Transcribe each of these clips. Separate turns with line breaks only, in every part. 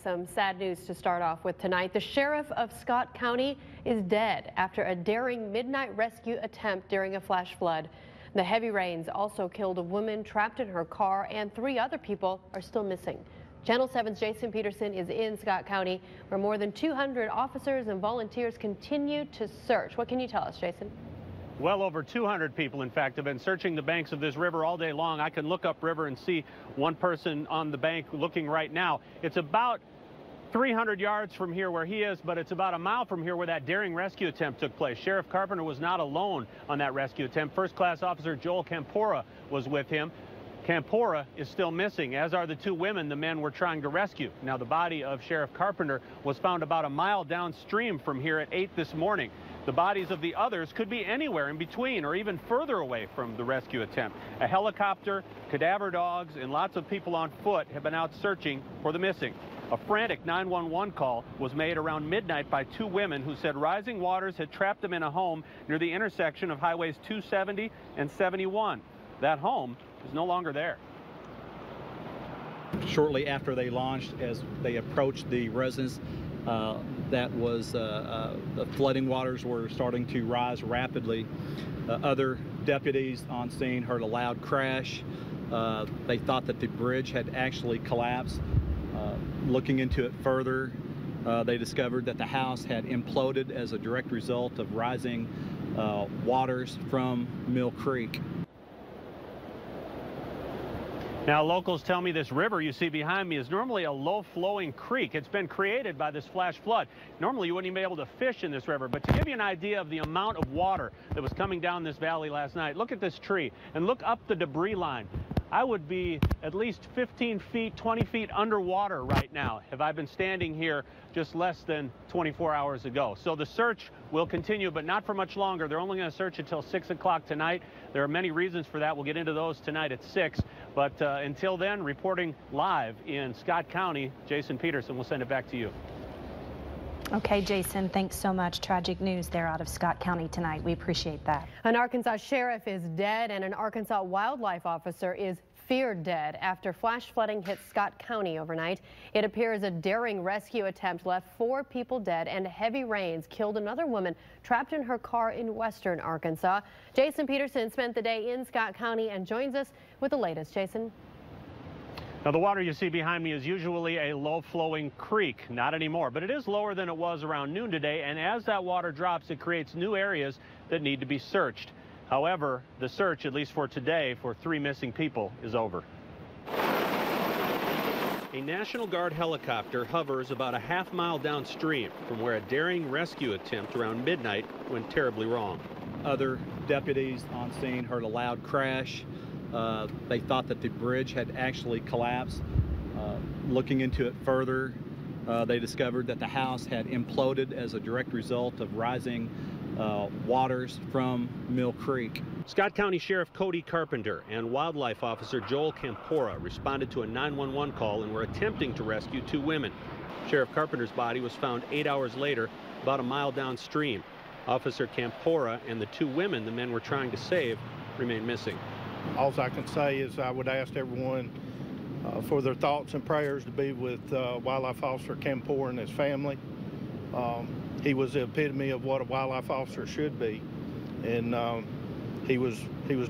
some sad news to start off with tonight. The sheriff of Scott County is dead after a daring midnight rescue attempt during a flash flood. The heavy rains also killed a woman trapped in her car, and 3 other people are still missing. Channel 7's Jason Pederson is in Scott County, where more than 200 officers and volunteers continue to search. What can you tell us, Jason?
Well over 200 people, in fact, have been searching the banks of this river all day long. I can look upriver and see one person on the bank looking right now. It's about 300 yards from here where he is, but it's about a mile from here where that daring rescue attempt took place. Sheriff Carpenter was not alone on that rescue attempt. First Class Officer Joel Campora was with him. Campora is still missing, as are the 2 women the men were trying to rescue. Now, the body of Sheriff Carpenter was found about a mile downstream from here at 8 this morning. The bodies of the others could be anywhere in between or even further away from the rescue attempt. A helicopter, cadaver dogs, and lots of people on foot have been out searching for the missing. A frantic 911 call was made around midnight by 2 women who said rising waters had trapped them in a home near the intersection of highways 270 and 71. That home is no longer there.
Shortly after they launched, as they approached the residence, the flooding waters were starting to rise rapidly. Other deputies on scene heard a loud crash. They thought that the bridge had actually collapsed. Looking into it further, they discovered that the house had imploded as a direct result of rising waters from Mill Creek.
Now, locals tell me this river you see behind me is normally a low-flowing creek. It's been created by this flash flood. Normally, you wouldn't even be able to fish in this river. But to give you an idea of the amount of water that was coming down this valley last night, look at this tree and look up the debris line. I would be at least 15 feet, 20 feet underwater right now if I've been standing here just less than 24 hours ago. So the search will continue, but not for much longer. They're only going to search until 6 o'clock tonight. There are many reasons for that. We'll get into those tonight at 6. But until then, reporting live in Scott County, Jason Pederson. We'll send it back to you.
Okay, Jason, thanks so much. Tragic news there out of Scott County tonight. We appreciate that.
An Arkansas sheriff is dead, and an Arkansas wildlife officer is feared dead after flash flooding hit Scott County overnight. It appears a daring rescue attempt left 4 people dead, and heavy rains killed another woman trapped in her car in western Arkansas. Jason Pederson spent the day in Scott County and joins us with the latest. Jason.
Now, the water you see behind me is usually a low-flowing creek. Not anymore, but it is lower than it was around noon today, and as that water drops, it creates new areas that need to be searched. However, the search, at least for today, for 3 missing people is over. A National Guard helicopter hovers about a half-mile downstream from where a daring rescue attempt around midnight went terribly wrong.
Other deputies on scene heard a loud crash. They thought that the bridge had actually collapsed. Looking into it further, they discovered that the house had imploded as a direct result of rising waters from Mill Creek.
Scott County Sheriff Cody Carpenter and Wildlife Officer Joel Campora responded to a 911 call and were attempting to rescue 2 women. Sheriff Carpenter's body was found 8 hours later, about a mile downstream. Officer Campora and the 2 women the men were trying to save remain missing.
All I can say is I would ask everyone for their thoughts and prayers to be with Wildlife Officer Campora and his family. He was the epitome of what a wildlife officer should be, and he was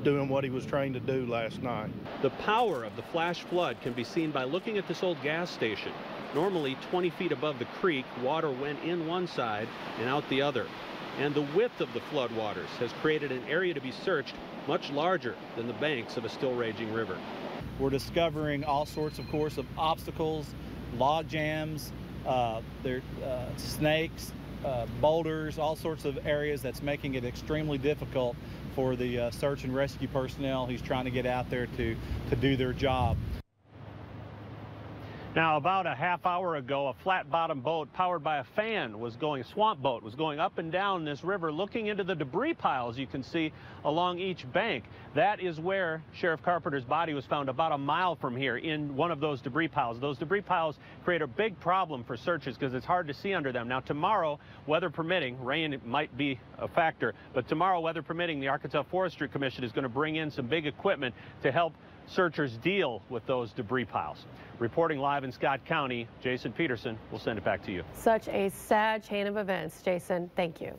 doing what he was trained to do last night.
The power of the flash flood can be seen by looking at this old gas station. Normally 20 feet above the creek, water went in one side and out the other. And the width of the floodwaters has created an area to be searched much larger than the banks of a still raging river.
We're discovering all sorts, of course, of obstacles, log jams, snakes, boulders, all sorts of areas that's making it extremely difficult for the search and rescue personnel who's trying to get out there to do their job.
Now, about a half hour ago, a flat-bottom boat powered by a fan swamp boat was going up and down this river, looking into the debris piles you can see along each bank. That is where Sheriff Carpenter's body was found, about a mile from here, in one of those debris piles. Those debris piles create a big problem for searchers because it's hard to see under them. Now, tomorrow, weather permitting, rain might be a factor, but tomorrow, weather permitting, the Arkansas Forestry Commission is going to bring in some big equipment to help searchers deal with those debris piles. Reporting live in Scott County, Jason Pederson, we'll send it back to you.
Such a sad chain of events. Jason, thank you.